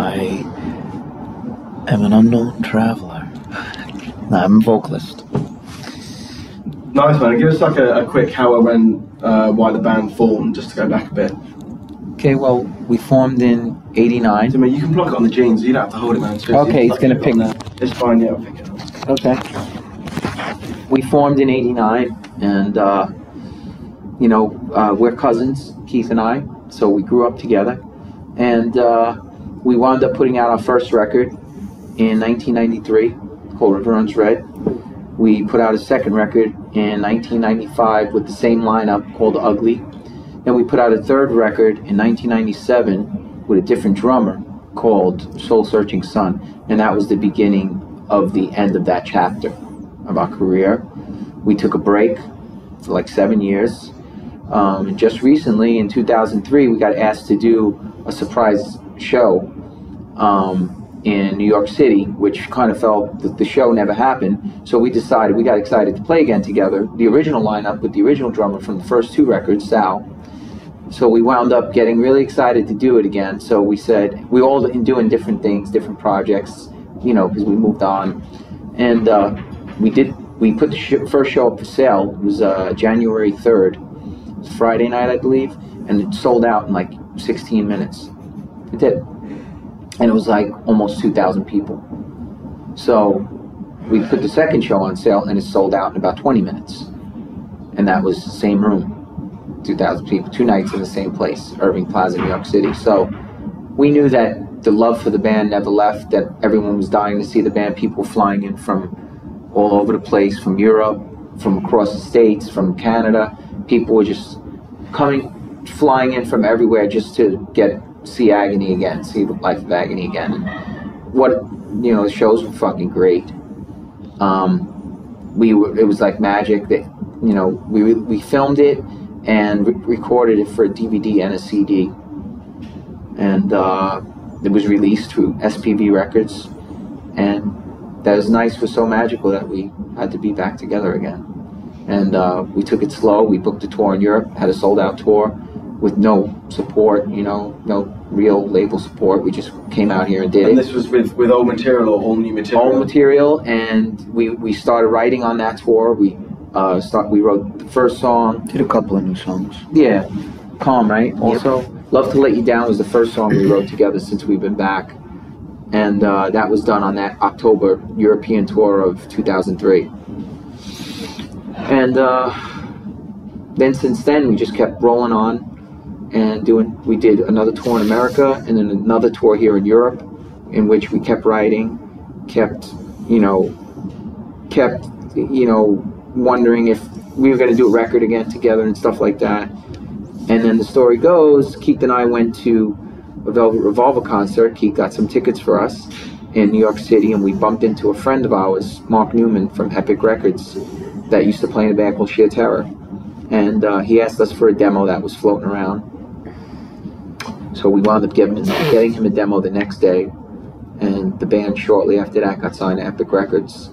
I am an unknown traveler. I'm a vocalist. Nice, man. Give us like a quick how or when, why the band formed, just to go back a bit. Okay, well, we formed in '89. So, I mean, you can block it on the jeans, you don't have to hold it, man. Okay, it's going to pick that. It's fine, yeah, I'll pick it up. Okay. We formed in '89, and, we're cousins, Keith and I, so we grew up together. And we wound up putting out our first record in 1993, called River Runs Red. We put out a second record in 1995 with the same lineup called Ugly. Then we put out a third record in 1997 with a different drummer called Soul Searching Sun. And that was the beginning of the end of that chapter of our career. We took a break for like 7 years. And just recently, in 2003, we got asked to do a surprise show in New York City, which kind of felt that the show never happened. So we decided, we got excited to play again together, the original lineup with the original drummer from the first two records, Sal. So we wound up getting really excited to do it again. So we said, we all doing different things, different projects, because we moved on. And we put the first show up for sale. It was January 3rd. It was Friday night, I believe, and it sold out in like 16 minutes. It did. And it was like almost 2,000 people. So we put the second show on sale, and it sold out in about 20 minutes. And that was the same room. 2,000 people, 2 nights in the same place, Irving Plaza, New York City. So we knew that the love for the band never left, that everyone was dying to see the band. People flying in from all over the place, from Europe, from across the States, from Canada. People were just flying in from everywhere just to see Agony again, see the life of Agony again. And the shows were fucking great. It was like magic that, we filmed it and recorded it for a DVD and a CD, and it was released through SPV Records, and that was nice, was so magical that we had to be back together again. And we took it slow. We booked a tour in Europe, had a sold-out tour with no support, no real label support. We just came out here and did it. And this was with old material or all new material? Old material, and we started writing on that tour. We wrote the first song. Did a couple of new songs. Yeah, Calm, right? Also, Yep. Love to Let You Down was the first song we wrote together since we've been back. And that was done on that October European tour of 2003. And then since then, we just kept rolling on and we did another tour in America and then another tour here in Europe, in which we kept writing, kept wondering if we were going to do a record again together and stuff like that. And then the story goes, Keith and I went to a Velvet Revolver concert. Keith got some tickets for us in New York City, and we bumped into a friend of ours, Mark Newman from Epic Records, that used to play in a band called Sheer Terror. And he asked us for a demo that was floating around. So we wound up getting him a demo the next day, and the band shortly after that got signed to Epic Records.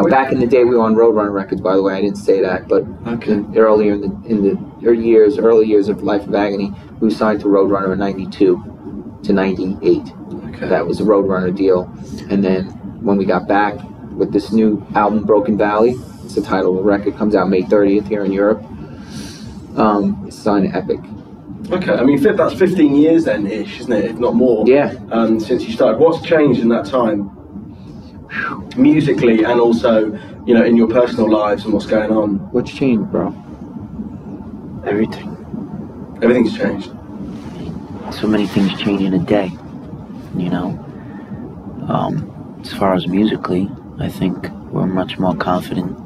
Back in the day we were on Roadrunner Records, by the way. I didn't say that, but okay. Earlier in the early years of Life of Agony, we were signed to Roadrunner in '92 to '98. Okay. That was a Roadrunner deal. And then when we got back with this new album, Broken Valley, it's the title of the record, comes out May 30th here in Europe. It's signed to Epic. Okay, I mean that's 15 years then ish, isn't it? If not more. Yeah. Since you started, what's changed in that time? Musically and also, in your personal lives and what's going on? What's changed, bro? Everything. Everything's changed. So many things change in a day, As far as musically, I think we're a much more confident,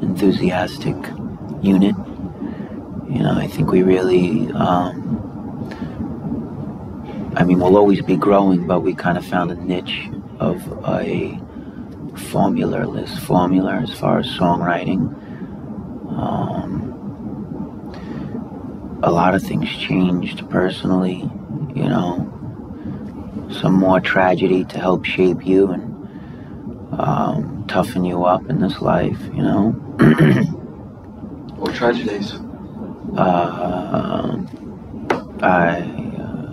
enthusiastic unit. I think we really, we'll always be growing, but we kind of found a niche of a formula-less formula as far as songwriting. A lot of things changed personally, some more tragedy to help shape you and toughen you up in this life, What tragedies?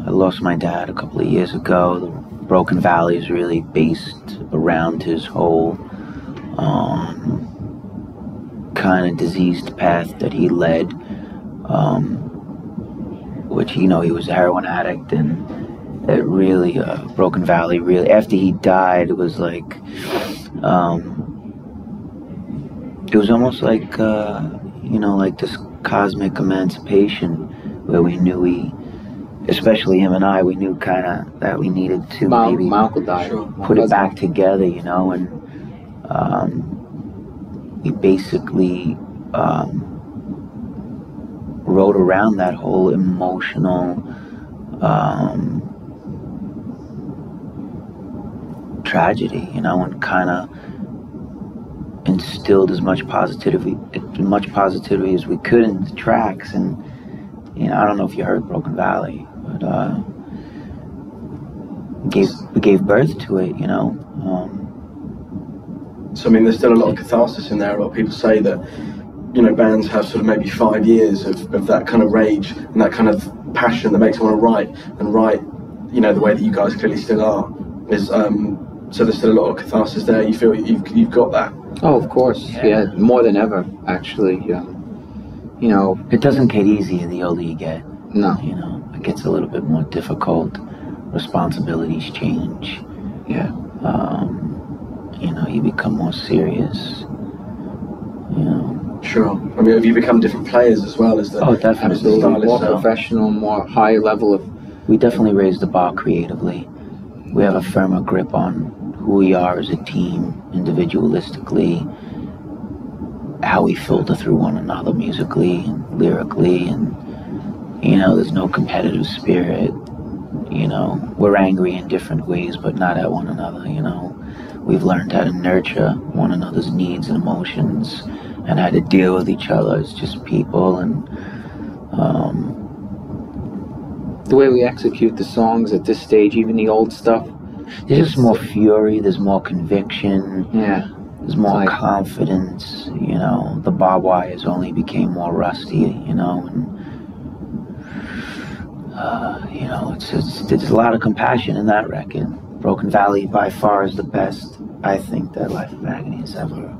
I lost my dad a couple of years ago. The Broken Valley is really based around his whole kind of diseased path that he led, which, you know, he was a heroin addict, and it really, Broken Valley really, after he died, it was like, it was almost like, you know, like this cosmic emancipation where we knew especially him and I, we knew kind of that we needed to maybe my uncle died. Put it back together, you know, and we basically wrote around that whole emotional tragedy, you know, and kind of instilled as much positivity as we could in the tracks. And you know, I don't know if you heard Broken Valley, but we gave birth to it, you know. So I mean, there's still a lot of catharsis in there. A lot of people say that, you know, bands have sort of maybe 5 years of that kind of rage and that kind of passion that makes them want to write, you know, the way that you guys clearly still are. So there's still a lot of catharsis there. You feel you've got that? Oh, of course, yeah, more than ever, actually. Yeah. You know, it doesn't get easier the older you get. No. You know, it gets a little bit more difficult. Responsibilities change. Yeah. You know, you become more serious. You know. Sure. I mean, have you become different players as well as the? Oh, definitely. Absolutely. More professional, more high level of. We definitely raised the bar creatively. We have a firmer grip on who we are as a team, individualistically, how we filter through one another musically and lyrically, and you know, there's no competitive spirit. You know, we're angry in different ways, but not at one another. You know, we've learned how to nurture one another's needs and emotions, and how to deal with each other as just people. And the way we execute the songs at this stage, even the old stuff, there's just more fury. There's more conviction. Yeah. There's more confidence, you know. The barbed wires only became more rusty, you know, and you know, there's a lot of compassion in that record. Broken Valley by far is the best, I think, that Life of Agony has ever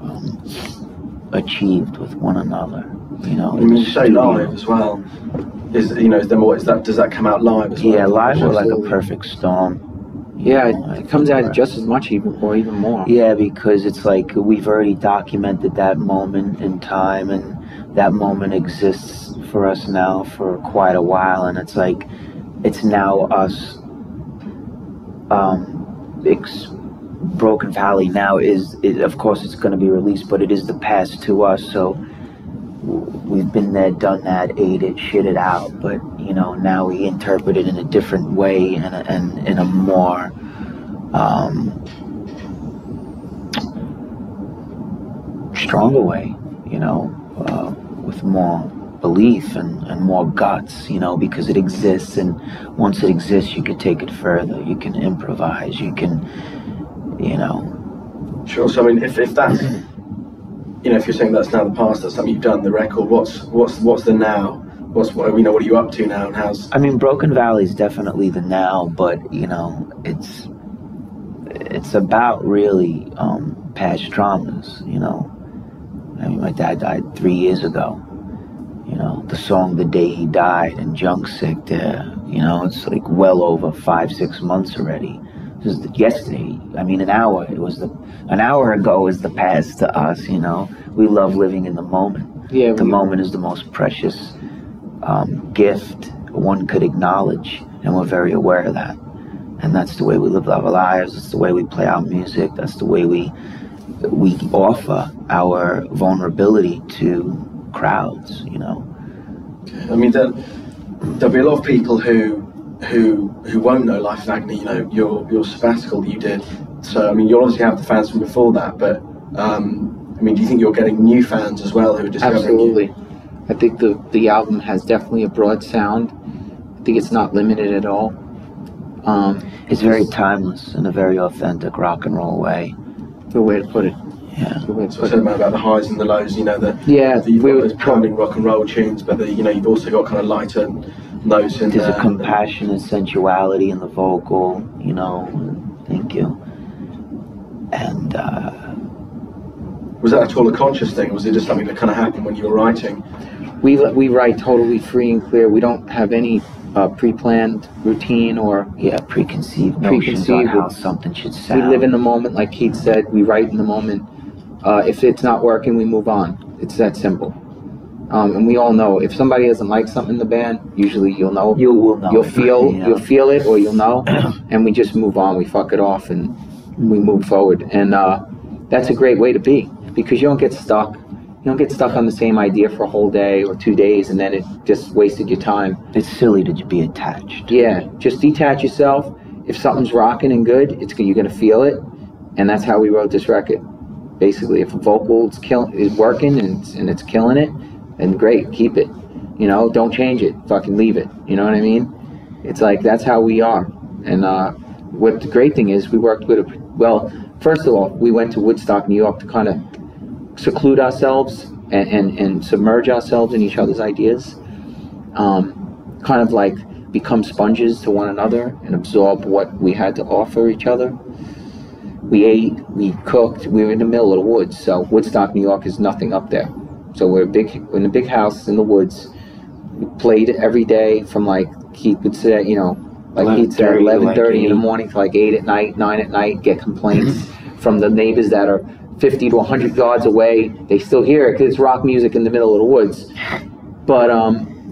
achieved with one another. You know, when you say live as well, does that come out live as well? Yeah, live was like a perfect storm. Yeah, it comes out just as much, even more. Yeah, because it's like we've already documented that moment in time, and that moment exists for us now for quite a while, and it's like it's now us. Broken Valley now of course it's going to be released, but it is the past to us. So we've been there, done that, ate it, shit it out, but you know, now we interpret it in a different way and in a more stronger way, you know, with more belief and more guts, you know, because it exists, and once it exists, you can take it further, you can improvise, you can, you know. Sure. So I mean, if that's, you know, if you're saying that's now the past, that's something you've done, the record, what's the now? What are you up to now, and how's? I mean, Broken Valley is definitely the now, but you know, it's about really past traumas. You know, I mean, my dad died 3 years ago. You know, the song "The Day He Died" and "Junk Sick" there. You know, it's like well over 5-6 months already. Just yesterday, I mean, an hour ago is the past to us, you know. We love living in the moment. Yeah, the moment is the most precious gift one could acknowledge, and we're very aware of that. And that's the way we live our lives. That's the way we play our music. That's the way we offer our vulnerability to crowds, you know. I mean, there'll be a lot of people who won't know Life of Agony, you know, your sabbatical that you did. So, I mean, you'll obviously have the fans from before that, but, I mean, do you think you're getting new fans as well who are discovering Absolutely. you? I think the album has definitely a broad sound. I think it's not limited at all. It's very timeless in a very authentic rock and roll way. Good way to put it. Yeah. So I said about the highs and the lows, you know, you've got those pounding rock and roll tunes, but you know, you've also got kind of lighter notes in There's there. a compassionate sensuality in the vocal, you know. Thank you. And was that at all a conscious thing? Was it just something that kind of happened when you were writing? We write totally free and clear. We don't have any pre-planned routine or preconceived notions on how something should sound. We live in the moment, like Keith said. We write in the moment. If it's not working, we move on. It's that simple. And we all know if somebody doesn't like something in the band, usually you'll know. You will know. You'll feel it, or you'll know. And we just move on. We fuck it off, and we move forward. And that's a great way to be, because you don't get stuck. You don't get stuck on the same idea for a whole day or 2 days, and then it just wasted your time. It's silly to be attached. Yeah, just detach yourself. If something's rocking and good, you're gonna feel it, and that's how we wrote this record. Basically, if a vocal is working and it's killing it, then great, keep it. You know, don't change it. Fucking leave it. You know what I mean? It's like that's how we are. And what the great thing is, we worked with first of all, we went to Woodstock, New York, to kind of seclude ourselves and submerge ourselves in each other's ideas, kind of like become sponges to one another and absorb what we had to offer each other. We ate, we cooked, we were in the middle of the woods, so Woodstock, New York is nothing up there. So we're in a big house in the woods. We played every day from, like Keith would say, you know, like Keith said, 11:30 in the morning to like 8 at night, 9 at night, get complaints from the neighbors that are 50 to 100 yards away. They still hear it because it's rock music in the middle of the woods. But,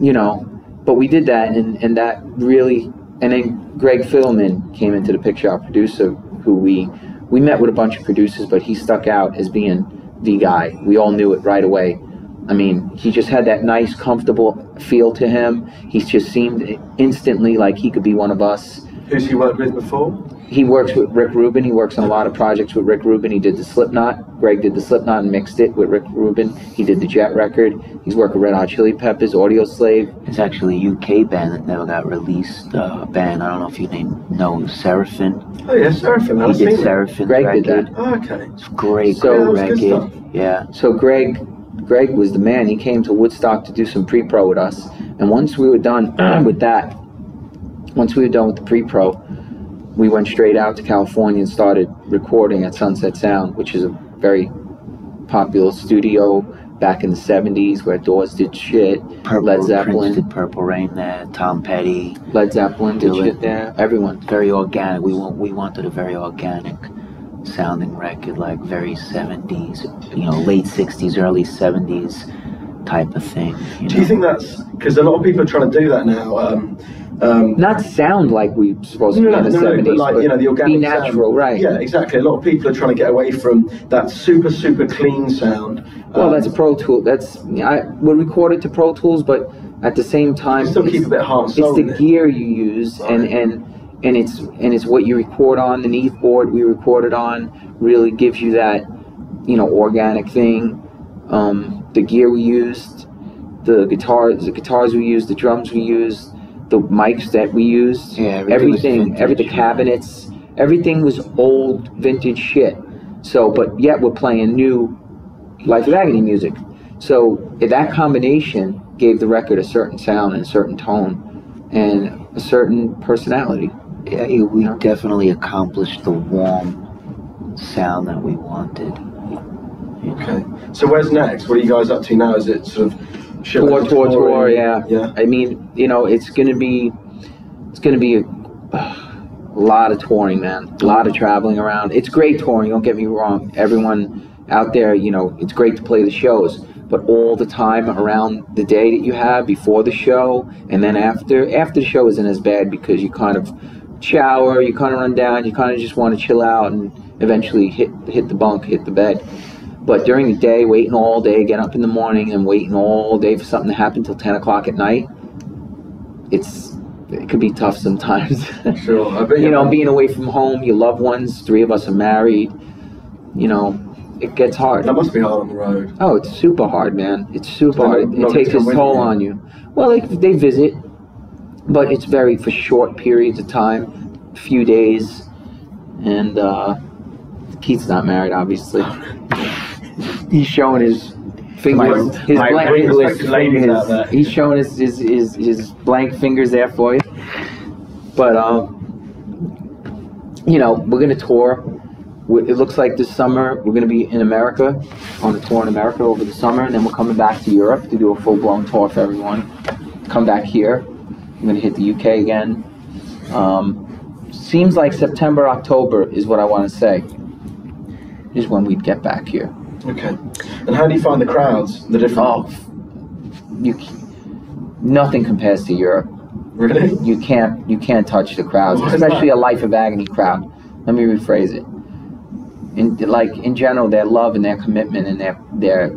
you know, but we did that, and that really, and then Greg Fiddleman came into the picture, our producer, who we met with a bunch of producers, but he stuck out as being the guy. We all knew it right away. I mean, he just had that nice, comfortable feel to him. He just seemed instantly like he could be one of us. Who's he worked with before? He works with Rick Rubin. He works on a lot of projects with Rick Rubin. He did the Slipknot. Greg did the Slipknot and mixed it with Rick Rubin. He did the Jet record. He's worked with Red Hot Chili Peppers, Audio Slave. It's actually a UK band that never got released. Band, I don't know if you know Seraphim. Oh yeah, Seraphim. He did Seraphim. Greg did that. Oh, okay. It's great, So, great record. Yeah. So Greg was the man. He came to Woodstock to do some pre-pro with us. And once we were done with that, once we were done with the pre-pro, we went straight out to California and started recording at Sunset Sound, which is a very popular studio back in the 70s where Doors did shit, Led Zeppelin. Prince did Purple Rain there, Tom Petty. Led Zeppelin did shit there, everyone. Very organic. We wanted a very organic sounding record, like very 70s, you know, late 60s, early 70s type of thing. Do you think that's, because a lot of people are trying to do that now, not sound like we supposed to be in the 70s, but like, you know, the organic be natural, sound. right? Yeah, exactly. A lot of people are trying to get away from that super, super clean sound. Well, that's a Pro Tool. We recorded to Pro Tools, but at the same time, you still keep a bit of heart and soul. It's the gear you use, right. and it's what you record on. The Neve board we recorded on really gives you that, you know, organic thing. The gear we used, the guitars we used, the drums we used, the mics that we used, everything, the cabinets, everything was old vintage shit. So, but yet we're playing new Life of Agony music. So that combination gave the record a certain sound and a certain tone and a certain personality. Yeah, we definitely accomplished the warm sound that we wanted. Okay. So where's next? What are you guys up to now? Is it sort of tour, yeah. I mean, you know, it's gonna be a lot of touring, man. A lot of traveling around. It's great touring, don't get me wrong. Everyone out there, you know, it's great to play the shows, but all the time around the day that you have before the show and then after the show isn't as bad because you kind of shower, you kind of run down, you kind of just want to chill out and eventually hit the bunk, hit the bed. But during the day, waiting all day, getting up in the morning and waiting all day for something to happen till 10 o'clock at night, it could be tough sometimes. Sure. I bet you know, being away from home, your loved ones, 3 of us are married, you know, it gets hard. That must be hard on the road. Oh, it's super hard, man. It's super hard. It takes its toll on you. Well, they visit, but it's very for short periods of time, a few days, and Keith's not married, obviously. He's showing his fingers. His my blank ringless ladies fingers. out there. He's showing his blank fingers there for you. But you know, we're gonna tour. It looks like this summer we're gonna be in America, on a tour in America over the summer, and then we're coming back to Europe to do a full-blown tour for everyone. Come back here. I'm gonna hit the UK again. Seems like September, October is what I want to say. Is when we'd get back here. Okay. And how do you find the crowds? The different. Nothing compares to Europe. Really? You can't touch the crowds, Why is especially that? a Life of Agony crowd. Let me rephrase it. In general, their love and their commitment and their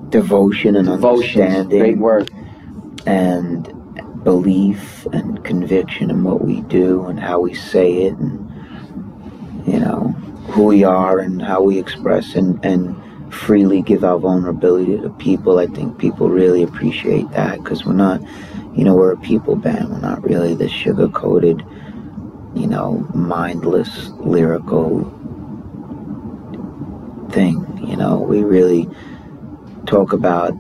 Devotion and devotion. understanding. Great word. And belief and conviction in what we do and how we say it, and you know who we are and how we express and freely give our vulnerability to people. I think people really appreciate that, because we're not, you know, we're a people band. We're not really this sugar-coated, you know, mindless lyrical thing. You know, we really talk about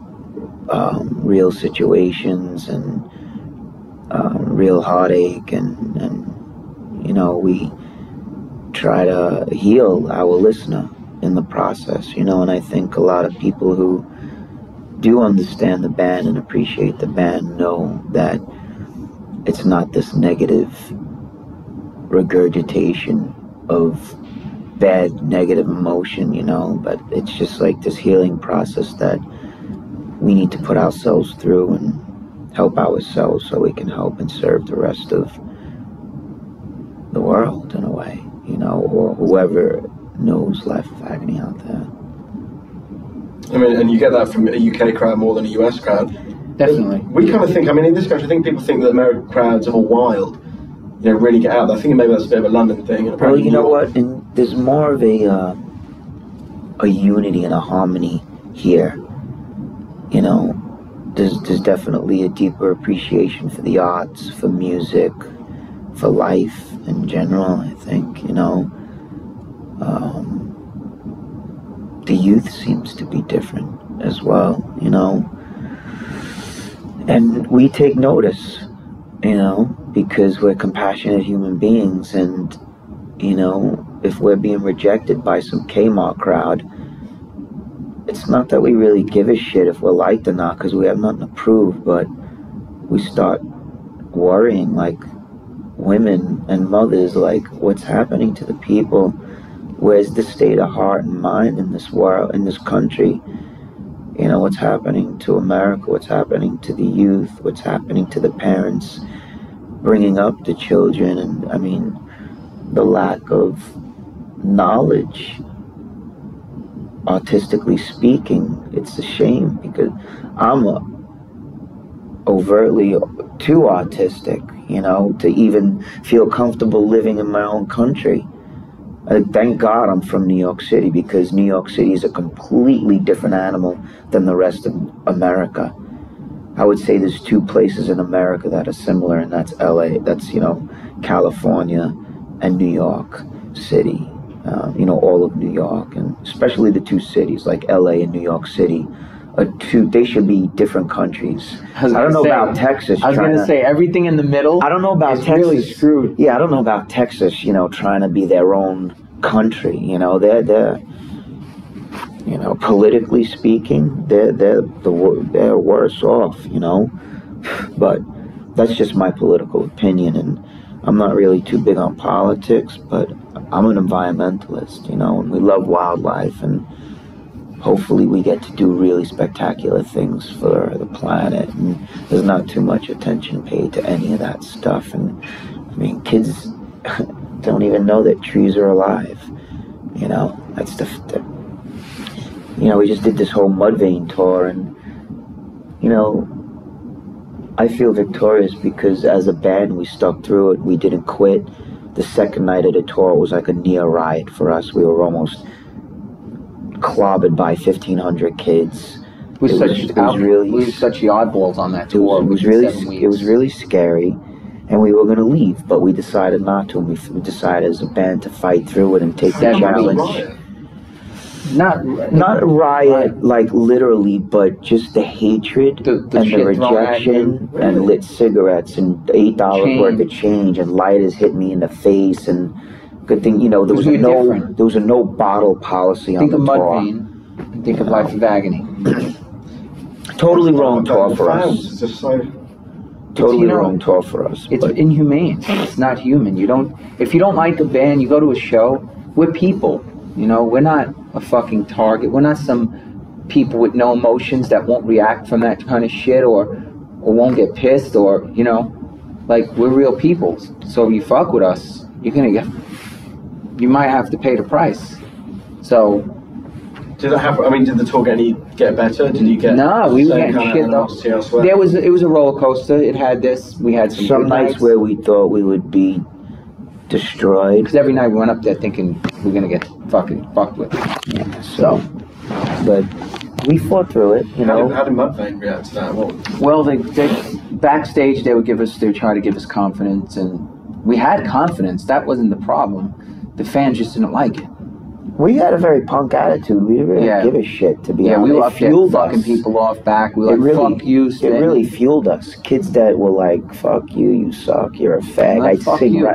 real situations and real heartache, and you know, we try to heal our listener in the process, you know. And I think a lot of people who do understand the band and appreciate the band know that it's not this negative regurgitation of bad negative emotion, you know, but it's just like this healing process that we need to put ourselves through and help ourselves so we can help and serve the rest of the world in a way, you know, or whoever knows Life of Agony out there. I mean, and you get that from a UK crowd more than a US crowd. Definitely. We kind of think, I mean, in this country, I think people think that American crowds are all wild, you know, really get out there. I think maybe that's a bit of a London thing. And Well, you know what? And there's more of a unity and a harmony here. You know, there's definitely a deeper appreciation for the arts, for music, for life in general, I think, you know. The youth seems to be different as well, you know. And we take notice, you know, because we're compassionate human beings, and, you know, if we're being rejected by some Kmart crowd, it's not that we really give a shit if we're liked or not, because we have nothing to prove, but we start worrying like women and mothers, like, what's happening to the people? Where's the state of heart and mind in this world, in this country? You know, what's happening to America? What's happening to the youth? What's happening to the parents bringing up the children? And I mean, the lack of knowledge, artistically speaking, it's a shame, because I'm overtly too artistic, you know, to even feel comfortable living in my own country. Thank God I'm from New York City, because New York City is a completely different animal than the rest of America. I would say there's two places in America that are similar, and that's LA, that's, you know, California and New York City. You know, all of New York, and especially the two cities like LA and New York City, they should be different countries. I don't know about Texas. I was going to say, everything in the middle, I don't know about Texas. Really screwed. Yeah, I don't know about Texas, you know, trying to be their own country. You know, they're you know, politically speaking, they're worse off, you know. But that's just my political opinion, and I'm not really too big on politics, but I'm an environmentalist, you know, and we love wildlife, and hopefully we get to do really spectacular things for the planet, and there's not too much attention paid to any of that stuff. And I mean, kids don't even know that trees are alive, you know. That's you know, we just did this whole Mudvayne tour, and, you know, I feel victorious because as a band we stuck through it. We didn't quit. The second night of the tour was like a near riot for us. We were almost clobbered by 1,500 kids. We were such oddballs on that tour. It was really scary, and we were going to leave, but we decided not to. And we decided as a band to fight through it and take the challenge. not riot like literally, but just the hatred and the rejection and lit cigarettes and $8 worth of change and lighters hit me in the face and good thing there was no bottle policy on the tour. Think of Mudvayne and think of Life of Agony. Totally wrong tour for us. Totally wrong tour for us. It's inhumane. It's not human. If you don't like a band, you go to a show. We're people. We're not a fucking target. We're not some people with no emotions that won't react from that kind of shit or won't get pissed or we're real people. So if you fuck with us, you might have to pay the price. So. Did it happen? I mean, did the tour get better? Did you get? No, we were getting shit though. It was a roller coaster. It had this. We had some nights where we thought we would be destroyed. Because every night we went up there thinking we're gonna get fucking fucked with. Yeah, so, but we fought through it. How did Mudvayne react to that? Well, they backstage they would try to give us confidence, and we had confidence. That wasn't the problem. The fans just didn't like it. We had a very punk attitude. We didn't really give a shit, to be honest. We were up there fucking people off back. We were like, fuck you, Stan. It really fueled us. Kids that were like, fuck you, you suck, you're a fag.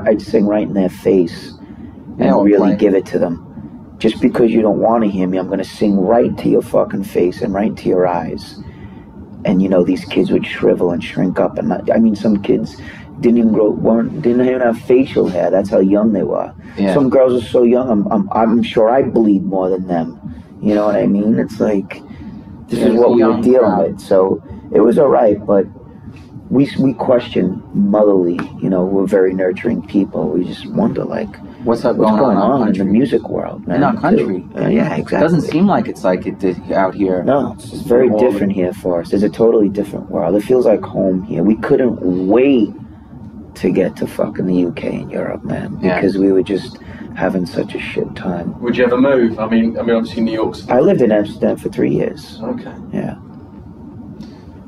I'd sing right in their face and really give it to them. Just because you don't want to hear me, I'm going to sing right to your fucking face and right to your eyes. And, these kids would shrivel and shrink up. And some kids didn't even have facial hair. That's how young they were. Yeah. Some girls are so young. I'm sure I bleed more than them. You know what I mean? It's like this is what we were dealing with. So it was all right, but we question motherly. We're very nurturing people. We just wonder what's going on in the music world, man. In our country. Yeah, exactly. It doesn't seem like it's like it out here. No, it's very different here for us. It's a totally different world. It feels like home here. We couldn't wait to get to fucking the UK and Europe, man, because we were just having such a shit time. Would you ever move? I mean, obviously New York's. I lived in Amsterdam for 3 years. Okay. Yeah.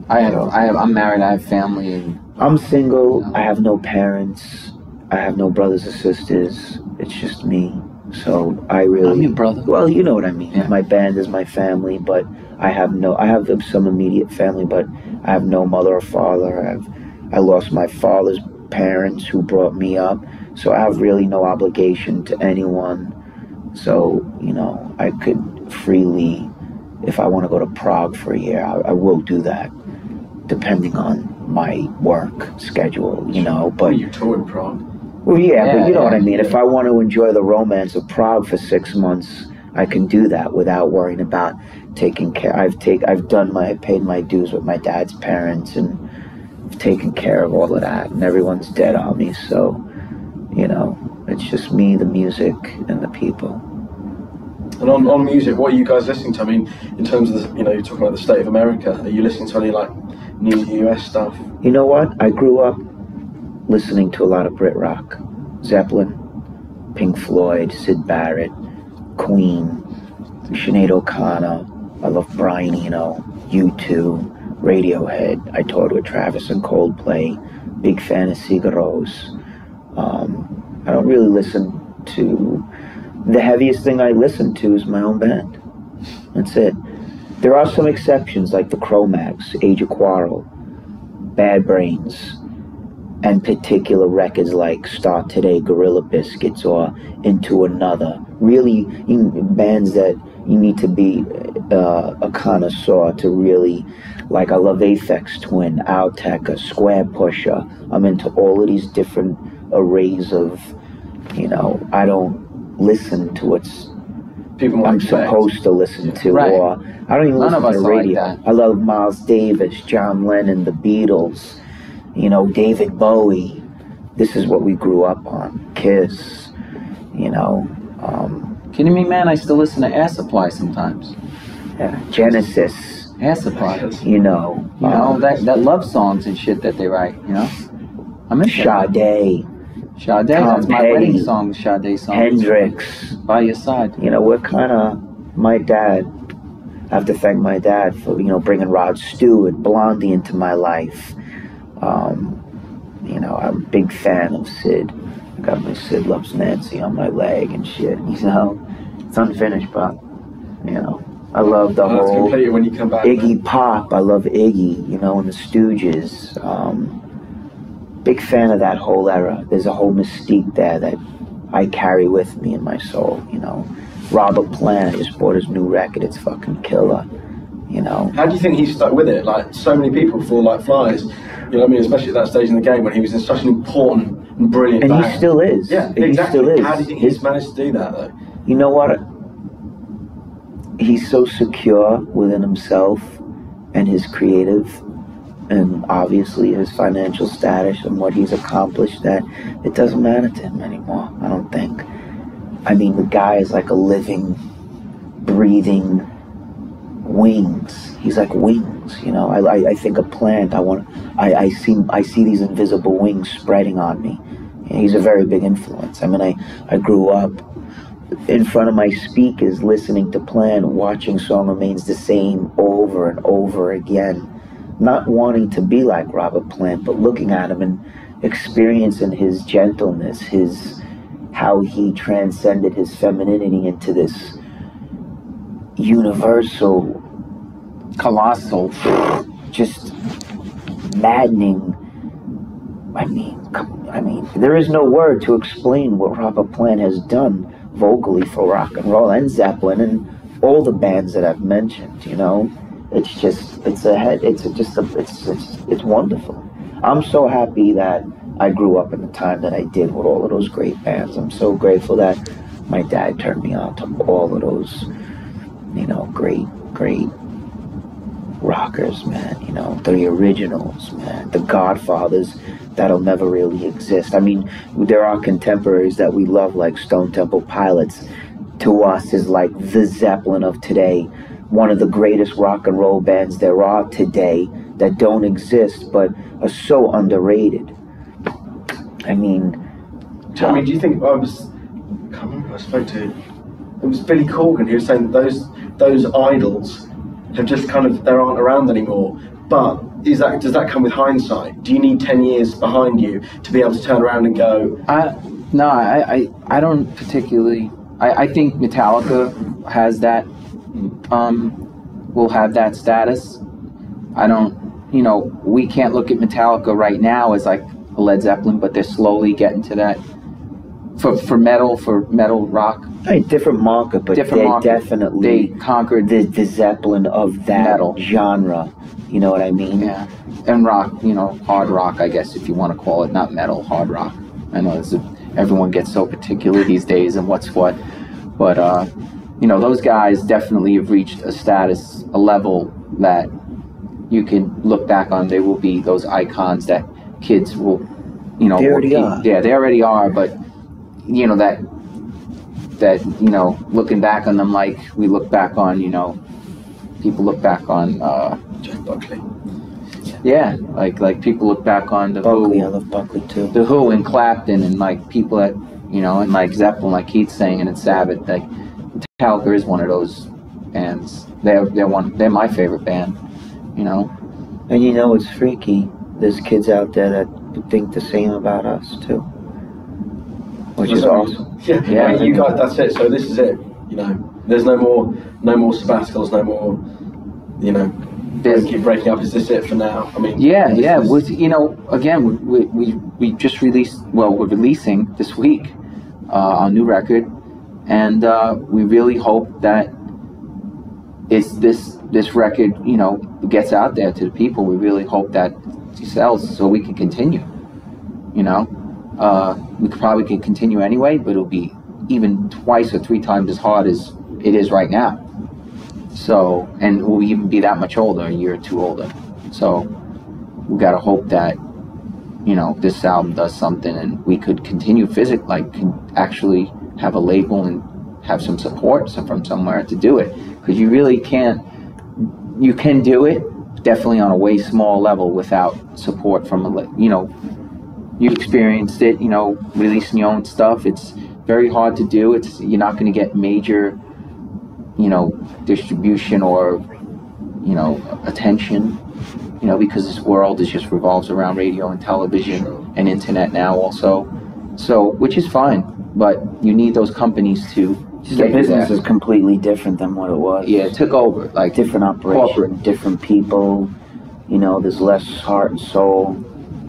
I'm married. I have family. And I'm single. I have no parents. I have no brothers or sisters. It's just me. So I really. I'm your brother. Well, you know what I mean. Yeah. My band is my family, but I have some immediate family, but I have no mother or father. I lost my father's parents who brought me up, so I have really no obligation to anyone. So I could freely, if I want to go to Prague for a year, I will do that, depending on my work schedule. But you tour in Prague. Well, but you know what I mean. If I want to enjoy the romance of Prague for 6 months, I can do that without worrying about taking care. I've paid my dues with my dad's parents and taken care of all of that, and everyone's dead on me, so it's just me, the music, and the people. And on music, what are you guys listening to? I mean, in terms of you're talking about the state of America, are you listening to any new US stuff? You know what, I grew up listening to a lot of Brit rock. Zeppelin, Pink Floyd, Syd Barrett, Queen, Sinead O'Connor. I love Brian Eno, U2, Radiohead. I toured with Travis and Coldplay. Big fan of Sigur Rós. I don't really listen to. The heaviest thing I listen to is my own band. That's it. There are some exceptions like the Cro-Mags, Age of Quarrel, Bad Brains, and particular records like Start Today, Gorilla Biscuits, or Into Another. Really, bands that you need to be a connoisseur to really. Like, I love Aphex Twin, Outteka, Square Pusher. I'm into all of these different arrays of, I don't listen to what's I'm supposed to listen to, or I don't even listen to the radio. I love Miles Davis, John Lennon, the Beatles, David Bowie. This is what we grew up on. Kiss, Kidding me, man? I still listen to Air Supply sometimes. Yeah, Genesis. Air Supply. That love songs and shit that they write. I'm in Sade. Sade, that's my wedding song. Sade song. Hendrix. By Your Side. We're kind of my dad. I have to thank my dad for bringing Rod Stewart, Blondie into my life. I'm a big fan of Sid. I got my Sid Loves Nancy on my leg and shit. It's unfinished, but You know, I love the That's whole completely when you come back. Iggy Pop. I love Iggy, you know, and the Stooges. Big fan of that whole era. There's a whole mystique there that I carry with me in my soul, you know. Robert Plant just bought his new record. It's fucking killer, you know. How do you think he stuck with it? Like, so many people fall like flies. You know what I mean? Especially at that stage in the game when he was in such an important and brilliant And band. he still is. Yeah, He exactly. still is. How do you think he's managed to do that, though? You know what? He's so secure within himself and his creative and obviously his financial status and what he's accomplished that it doesn't matter to him anymore, I don't think. I mean, the guy is like a living, breathing wings. He's like wings, you know. I think a plant, I see these invisible wings spreading on me. And he's a very big influence. I mean, I grew up in front of my speakers listening to Plant, watching Song Remains the Same over and over again. Not wanting to be like Robert Plant, but looking at him and experiencing his gentleness, how he transcended his femininity into this universal, Colossal. just maddening. I mean, there is no word to explain what Robert Plant has done vocally for rock and roll and Zeppelin and all the bands that I've mentioned. You know, it's wonderful. I'm so happy that I grew up in the time that I did with all of those great bands. I'm so grateful that my dad turned me on to all of those, you know, great rockers, man. You know, the originals, man, the Godfathers that'll never really exist. I mean, there are contemporaries that we love, like Stone Temple Pilots. To us, is like the Zeppelin of today, one of the greatest rock and roll bands there are today that don't exist but are so underrated. I mean, do you think I can't remember who I spoke to. It was Billy Corgan who was saying that those idols have just they aren't around anymore. But does that come with hindsight? Do you need 10 years behind you to be able to turn around and go? No, I don't particularly. I think Metallica has that. Will have that status. I don't. You know, we can't look at Metallica right now as like a Led Zeppelin, but they're slowly getting to that. For metal rock. A different market, but they conquered the Zeppelin of that metal genre. You know what I mean? Yeah. And rock, you know, hard rock, I guess, if you want to call it, not metal, hard rock. I know everyone gets so particular these days and what's what. But, you know, those guys definitely have reached a status, a level that you can look back on. They will be those icons that kids will, you know. They already are. Yeah, they already are, but, you know, that, you know, looking back on them like we look back on, you know, people look back on, Jeff Buckley. Yeah, like people look back on the Buckley. Who. I love Buckley too. The Who and Clapton and like people that, you know, and like Zeppelin, like Keith's saying, and Sabbath. Like Metallica is one of those bands. They're my favorite band. You know. And you know what's freaky? There's kids out there that think the same about us too, which is awesome. Yeah, I mean, you guys. That's it. So this is it. You know, there's no more sabbaticals, no more. You know. Keep breaking up. Is this it for now? I mean, yeah. With, you know, again, we just released. Well, we're releasing this week our new record, and we really hope that it's this record, you know, gets out there to the people. We really hope that it sells so we can continue. You know, we probably can continue anyway, but it'll be even twice or three times as hard as it is right now. So, and we'll even be that much older, a year or two older. So, we gotta hope that, you know, this album does something and we could continue actually have a label and have some support from somewhere to do it. Because you really can't, you can do it, definitely on a way small level without support from, you know, you experienced it, you know, releasing your own stuff. It's very hard to do. You're not gonna get major, you know, distribution or, you know, attention, you know, because this world just revolves around radio and television and internet now also. So, which is fine. but you need those companies to The get you business there. is completely different than what it was. Yeah, it took over, like Different operation, corporate. different people. You know, there's less heart and soul.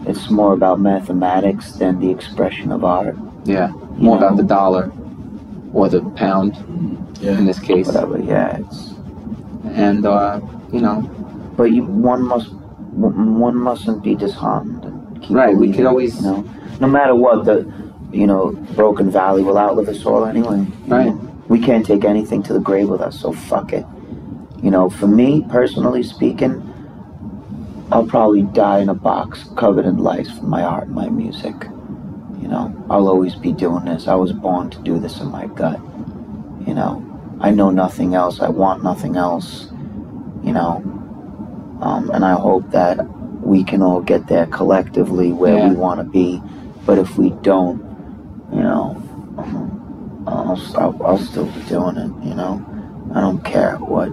It's more about mathematics than the expression of art. Yeah, more You know? about the dollar or the pound Yeah. in this case. Whatever, yeah. It's, And you know, but one mustn't be disheartened. And keep Right, we believing, could always- you know, no matter what, Broken Valley will outlive us all anyway. you Right. know? We can't take anything to the grave with us, so fuck it. You know, for me, personally speaking, I'll probably die in a box covered in lice for my art and my music. You know, I'll always be doing this. I was born to do this in my gut. You know, I know nothing else. I want nothing else. You know, and I hope that we can all get there collectively where Yeah. we want to be. But if we don't, you know, I'll still be doing it. You know, I don't care at what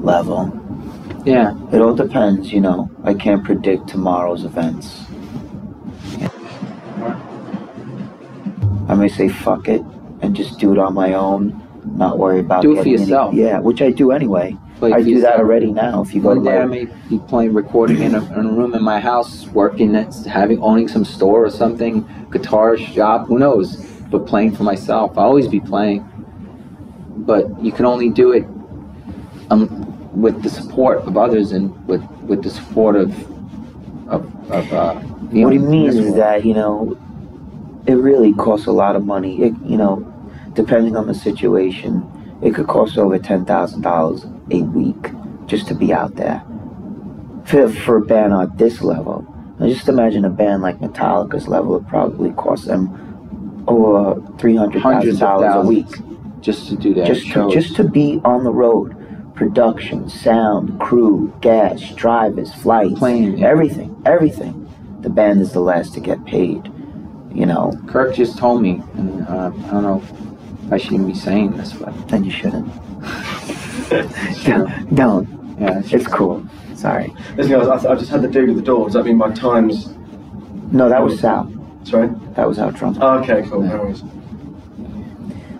level. yeah, It all depends, you know. I can't predict tomorrow's events. I may say fuck it and just do it on my own, not worry about Do it for getting yourself. yeah, which I do anyway. Play I for do that yourself. already now. If you go to One day I my may be playing, recording in a room in my house, working, owning some store or something, guitar shop, who knows? But playing for myself, I'll always be playing. But you can only do it with the support of others and with the support of what he means is that, you know, it really costs a lot of money. It, you know, depending on the situation, it could cost over $10,000 a week just to be out there. For a band at this level, now just imagine a band like Metallica's level. It probably costs them over $300,000 a week just to do that. just to be on the road. Production, sound, crew, gas, drivers, flights, Plane, yeah. everything. The band is the last to get paid. You know, Kirk just told me, and I don't know if I shouldn't be saying this, but and you shouldn't. Don't. yeah, It's cool. Sorry. Listen, guys, I just had the dude at the door. Does that mean my time's... No, that was Sal. Sorry? That was our drummer. Oh, okay, cool. No worries.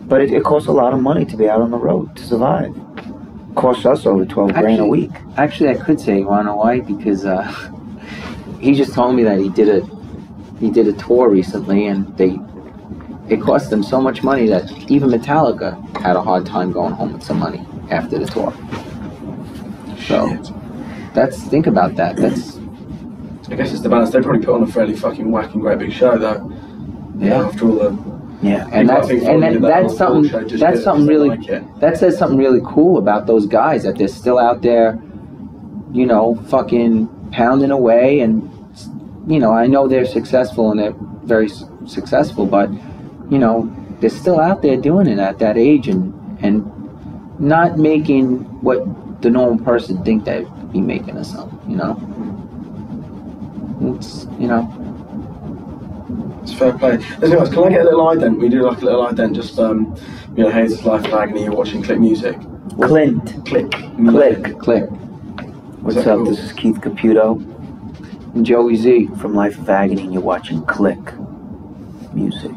But it costs a lot of money to be out on the road to survive. It costs us over $12,000 a week. Actually, I could say, you wanna know why? Because he just told me that he did a tour recently, and it cost them so much money that even Metallica had a hard time going home with some money after the tour. So think about that. I guess it's the balance. They probably put on a fairly fucking whacking great big show, though. Yeah. After all the... Yeah. And I think that's something really like it. that says something really cool about those guys, that they're still out there, you know, fucking pounding away. And you know, I know they're successful and they're very successful, but you know, they're still out there doing it at that age and not making what the normal person think they'd be making or something. You know, it's, you know. It's fair play. Listen, guys, can I get a little ident? We do like a little ident, just, you know, hey, this is Life of Agony, you're watching Click Music. Clint. Click. Click. What's that up? cool? This is Keith Caputo And Joey Z. from Life of Agony, and you're watching Click Music.